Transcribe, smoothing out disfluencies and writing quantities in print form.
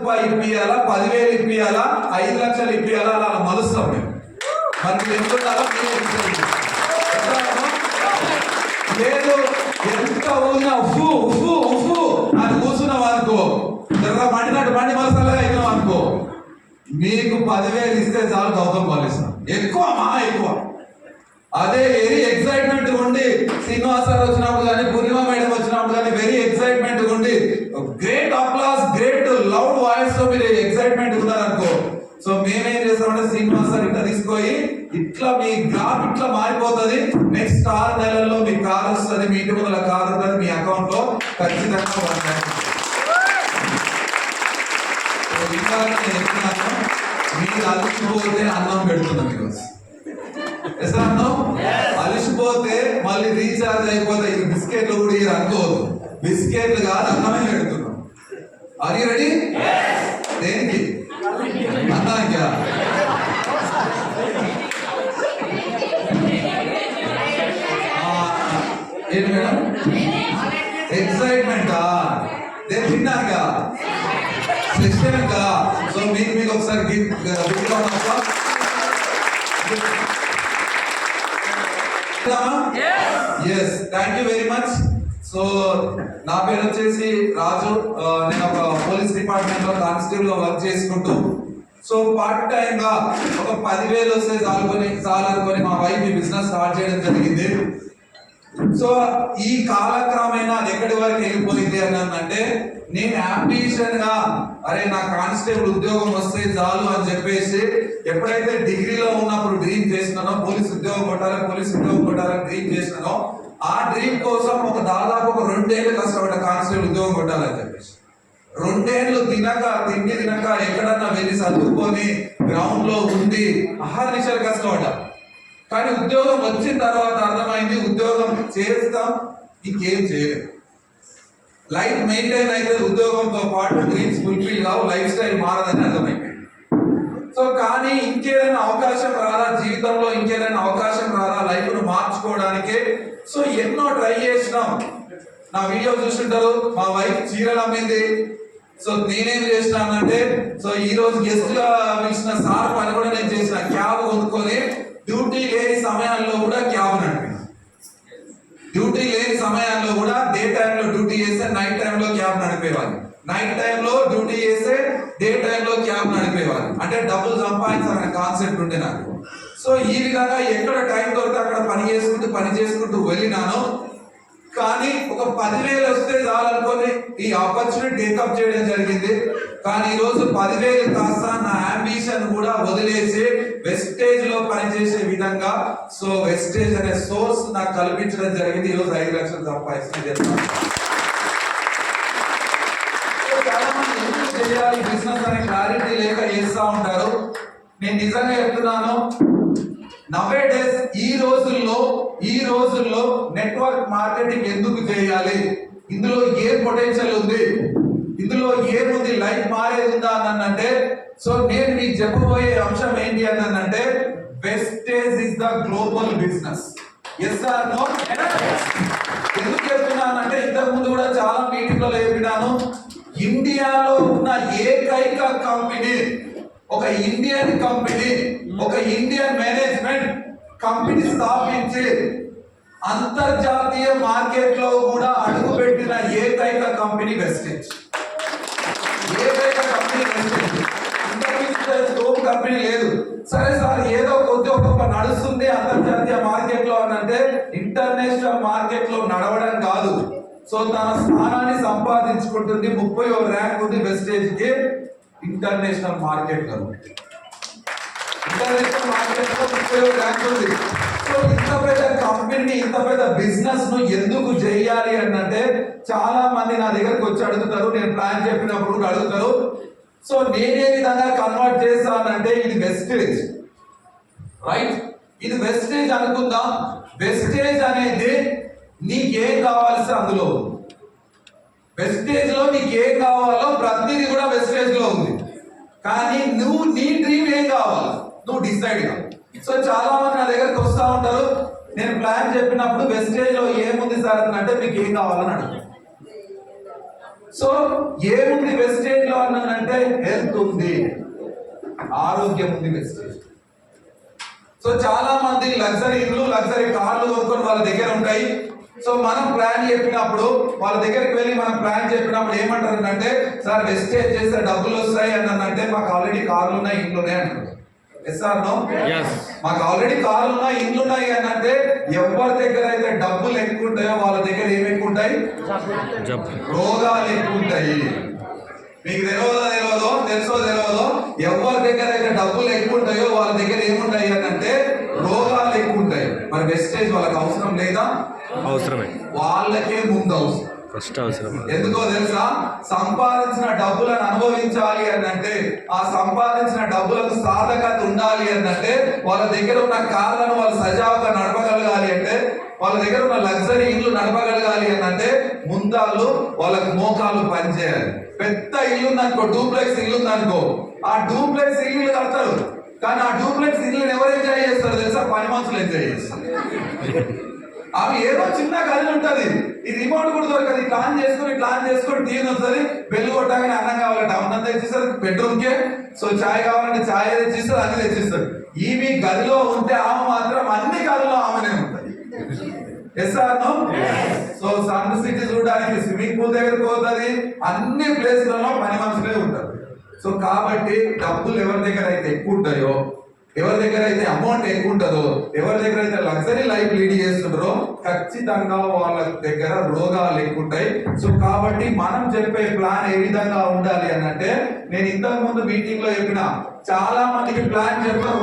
రూపాయి ఇప్పియాలా, 10,000 ఇప్పియాలా, 5 లక్షలు ఇప్పియాలా, అలా మలుస్తాం మేము. మరి ఎందుకు లేదు ఎంత ఊరినా ఉఫు ఉఫు ఉఫు అని కూర్చున్నాం అనుకో, మండినట్టు మండి మలసాలుగా అయినాం అనుకో, మీకు 10,000 ఇస్తే చాలు గౌతమ్ కాలేజ్ ఎక్కువ ఎక్కువ. అదే వెరీ ఎక్సైట్మెంట్ ఉండి శ్రీనివాస్ సార్ వచ్చినప్పుడు కానీ, పూర్ణిమ మేడం వచ్చినప్పుడు కానీ వెరీ ఎక్సైట్మెంట్ ఉండి great applause, great loud voice తో మీరు ఎక్సైట్మెంట్ ఉన్నారనుకో, సో మేమేం చేస్తామంటే శ్రీనివాస్ సార్ ఇట్లా తీసుకొని ఇట్లా మీ గ్రాఫ్ ఇట్లా మారిపోతుంది. నెక్స్ట్ 6 నెలల్లో మీ కార్ వస్తుంది, మీ ఇంటి ముందర కార్ ఉంటుంది, మీ అకౌంట్ లో ఖచ్చితంగా నేను చెప్తున్నాను, మీరు అలసిపోతే అన్నం పెడుతున్నాం ఈరోజు. అన్నం అలసిపోతే మళ్ళీ రీఛార్జ్ అయిపోతే ఈ బిస్కెట్లు కూడా ఇది అనుకోవద్దు, బిస్కెట్లు కాదు అన్నమే పెడుతున్నాం. Are you ready? దేనికి? అన్నాక ఏంటి మేడం? ఎక్సైట్మెంటా? నేను తిన్నాక సెక్షన్గా. సో మీకు ఒకసారి yes, thank you very much. So నా పేరు వచ్చేసి రాజు. నేను ఒక పోలీస్ డిపార్ట్మెంట్ లో కానిస్టేబుల్ గా వర్క్ చేసుకుంటూ, సో పార్ట్ టైం గా ఒక 10,000 వస్తే చాలనుకొని మా వైఫ్ బిజినెస్ స్టార్ట్ చేయడం జరిగింది. సో ఈ కాలక్రమేణా అది ఎక్కడి వరకు వెళ్ళిపోయింది అని అంటే, నేను అంబిషన్ గా అరే నా కానిస్టేబుల్ ఉద్యోగం వస్తే చాలు అని చెప్పేసి ఎప్పుడైతే డిగ్రీలో ఉన్నప్పుడు డ్రీమ్ చేసినానో, పోలీస్ ఉద్యోగం కొట్టాలని డ్రీమ్ చేసినానో, ఆ డ్రీమ్ కోసం దాదాపు 2 ఏళ్ళు కష్టపడ్డ కానిస్టేబుల్ ఉద్యోగం కొట్టాలని చెప్పేసి. 2 ఏళ్ళు తిండి తినక ఎక్కడన్నా వెళ్ళి చదువుకొని గ్రౌండ్ లో ఉండి అహర్నిశలు కష్టపడ్డా. కానీ ఉద్యోగం వచ్చిన తర్వాత అర్థమైంది, ఉద్యోగం చేస్తాం ఇంకేం చేయలేదు. లైఫ్ మెయింటైన్ అయితే ఉద్యోగంతో పాటు డ్రీమ్స్ ఫుల్ఫిల్ కావు, లైఫ్ స్టైల్ మారదని అర్థమైంది. సో కానీ ఇంకేదైనా అవకాశం రాదా జీవితంలో, ఇంకేదైనా అవకాశం రాదా లైఫ్ ను మార్చుకోవడానికి? సో ఎన్నో ట్రై చేసినాం. నా వీడియో చూస్తుంటారు, మా వైఫ్ చీరలు అమ్మింది. సో నేనేం చేసినానంటే, సో ఈ రోజు గెస్ట్ గా పిలిచిన సార్ పని కూడా నేను చేసిన, క్యాబ్ కొనుక్కొని డ్యూటీ లేని సమయాల్లో కూడా క్యాబ్ నడిపిన. డ్యూటీ లేని సమయాల్లో కూడా డే టైంలో డ్యూటీ చేస్తే నైట్ టైంలో క్యాబ్ నడిపేవాళ్ళు, నైట్ టైంలో డ్యూటీ చేస్తే డే టైంలో క్యాబ్ నడిపేవాళ్ళు. అంటే డబ్బులు సంపాదించాలనే కాన్సెప్ట్ ఉండే నాకు. సో ఈ విధంగా ఎక్కడ టైం దొరికితే అక్కడ పని చేసుకుంటూ వెళ్ళినాను. కానీ ఒక 10,000 వస్తే చాలనుకొని ఈ ఆపర్చునిటీ టేకప్ చేయడం జరిగింది. కానీ ఈ రోజు 10,000 కాస్త నా అంబిషన్ కూడా వదిలేసి వెస్టేజ్ లో పనిచేసే విధంగా, సో వెస్టేజ్ అనే సోర్స్ నాకు కల్పించడం జరిగింది. ఈ రోజు 5 లక్షలు సంపాదిస్తున్నాను. చాలా మంది ఎందుకు చేయాలి బిజినెస్ అనే క్లారిటీ లేక చేస్తూ ఉంటారు. నేను నిజంగా చెప్తున్నాను, నవే డేస్ ఈ రోజుల్లో నెట్వర్క్ మార్కెటింగ్ ఎందుకు చేయాలి, ఇందులో ఏ పొటెన్షియల్ ఉంది, ఇందులో ఏముంది, లైఫ్ మారేది ఉందా అంటే, సో నేను మీకు చెప్పబోయే అంశం ఏంటి అంటే, wastage is the global business. Yes or no? ఎందుకు చెప్తున్నానంటే, ఇంతకు ముందు కూడా చాలా మీటింగ్లో చెప్పినాను, ఇండియాలో ఉన్న ఏకైక కంపెనీ, ఒక ఇండియన్ కంపెనీ, ఒక ఇండియన్ మేనేజ్మెంట్ కంపెనీ స్థాపించి అంతర్జాతీయ మార్కెట్ లో కూడా అడుగుపెట్టిన ఏకైక కంపెనీ వెస్టేజ్. ఏకైక కంపెనీ వెస్టేజ్. ఇంతకు కంపెనీ లేదు. సరే సార్ ఏదో కొద్ది ఒక్కొక్క నడుస్తుంది అంతర్జాతీయ మార్కెట్ లో అంటే, ఇంటర్నేషనల్ మార్కెట్ లో నడవడం కాదు. సో తన స్థానాన్ని సంపాదించుకుంటుంది. 30వ ర్యాంక్ ఉంది వెస్టేజ్ కి ఇంటర్నేషనల్ మార్కెట్ లో. ఇంటర్నేషనల్ మార్కెట్ లో 30వ ర్యాంక్ ఉంది. సో ఇంత పెద్ద కంపెనీ, ఇంత పెద్ద బిజినెస్ ను ఎందుకు చేయాలి అంటే, చాలా మంది నా దగ్గరకు వచ్చి అడుగుతారు, నేను ప్లాన్ చెప్పినప్పుడు అడుగుతారు. సో నేనే విధంగా కన్వర్ట్ చేస్తానంటే, ఇది వెస్టేజ్, రైట్? ఇది వెస్టేజ్ అనుకుందాం. వెస్టేజ్ అనేది నీకేం కావాల్సి అందులో ఉంది. వెస్టేజ్ లో నీకేం కావాలో ప్రతిదీ కూడా వెస్టేజ్ లో ఉంది. కానీ నువ్వు నీ డ్రీమ్ ఏం కావాలి నువ్వు డిసైడ్ గా. సో చాలా మంది నా దగ్గరకు వస్తూ ఉంటారు, నేను ప్లాన్ చెప్పినప్పుడు వెస్టేజ్ లో ఏముంది సార్ అంటే, మీకు ఏం కావాలని అడుగుతాను. సో ఏముంది వెస్టేజ్ లో అన్నానంటే హెల్త్ ఉంది, ఆరోగ్యం ఉంది వెస్టేజ్. సో చాలా మంది లగ్జరీ ఇల్లు, లగ్జరీ కార్లు కొనుక్కొని వాళ్ళ దగ్గర ఉంటాయి. సో మనం ప్లాన్ చెప్పినప్పుడు వాళ్ళ దగ్గరికి వెళ్ళి మనం ప్లాన్ చెప్పినప్పుడు ఏమంటారు అంటే, సార్ వెస్టేజ్ చేస్తే డబ్బులు వస్తాయి అని అంటే మాకు ఆల్రెడీ కార్లు ఉన్నాయి, ఇండ్లు ఉన్నాయి అంటారు. Yes or no? మాకు ఆల్రెడీ కార్లు ఉన్నాయి, ఇండ్లు ఉన్నాయి అని అంటే ఎవరి దగ్గర అయితే డబ్బులు ఎక్కువ ఉంటాయో వాళ్ళ దగ్గర ఏమి ఎక్కువ ఉంటాయి? రోగాలు ఎక్కువ ఉంటాయి. మీకు తెలియదో తెలియదో ఎవరి దగ్గర అయితే డబ్బులు ఎక్కువ ఉంటాయో వాళ్ళ దగ్గర ఏముంటాయి అని అంటే రోగాలు ఎక్కువ ఉంటాయి. మరి వెస్టేజ్ వాళ్ళకి అవసరం లేదా? అవసరమే, వాళ్ళకే ముందు అవసరం, ఫస్ట్ అవసరం. ఎందుకో తెలుసా? సంపాదించిన డబ్బులను అనుభవించాలి అని అంటే, ఆ సంపాదించిన డబ్బులకు సాధకత ఉండాలి అని అంటే, వాళ్ళ దగ్గర ఉన్న కార్లను వాళ్ళు సజావుగా నడపగలగాలి అంటే, వాళ్ళ దగ్గర ఉన్న లగ్జరీ ఇల్లు నడపగలగాలి అని అంటే ముందాళ్ళు వాళ్ళకి మోకాలు పనిచేయాలి. పెద్ద ఇల్లు ఉందనుకో, డూప్లెక్స్ ఇల్లు ఉందనుకో, ఆ డూప్లెక్స్ ఇల్లు కడతారు. కానీ ఆ డూప్లెక్స్ ఇల్లు ఎవరు ఎంజాయ్ చేస్తారు తెలుసా? పని మనుషులు ఎంజాయ్ చేస్తారు. అవి ఏదో చిన్న గది ఉంటది, ఈ రిమోట్ కూడా దొరకదు. ప్లాన్ చేసుకొని టీవీ వస్తుంది, బెల్లు కొట్టగానే అన్నం కావాలంటే అన్నం తెచ్చిస్తారు బెడ్రూమ్ కే. సో చాయ్ కావాలంటే చాయ్ తెచ్చిస్తారు, అన్ని తెచ్చిస్తారు. ఇవి గదిలో ఉంటే ఆమె మాత్రం అన్ని గదిలో ఆమెనే ఉంటుంది. Yes or no? So Sun City చూడడానికి స్విమ్మింగ్ పూల్ దగ్గరకు పోతుంది, అన్ని ప్లేస్లలో పని మనుషులే ఉంటారు. సో కాబట్టి డబ్బులు ఎవరి దగ్గర అయితే ఎక్కువ ఉంటాయో, ఎవరి దగ్గర అయితే అమౌంట్ ఎక్కువ ఉంటుందో, ఎవరి దగ్గర అయితే లగ్జరీ లైఫ్ లీడ్ చేస్తుంటారో ఖచ్చితంగా వాళ్ళ దగ్గర రోగాలు ఎక్కువ ఉంటాయి. సో కాబట్టి మనం చెప్పే ప్లాన్ ఏ విధంగా ఉండాలి అని అంటే, నేను ఇంతకు ముందు మీటింగ్ లో చెప్పిన చాలా మందికి ప్లాన్ చెప్పిన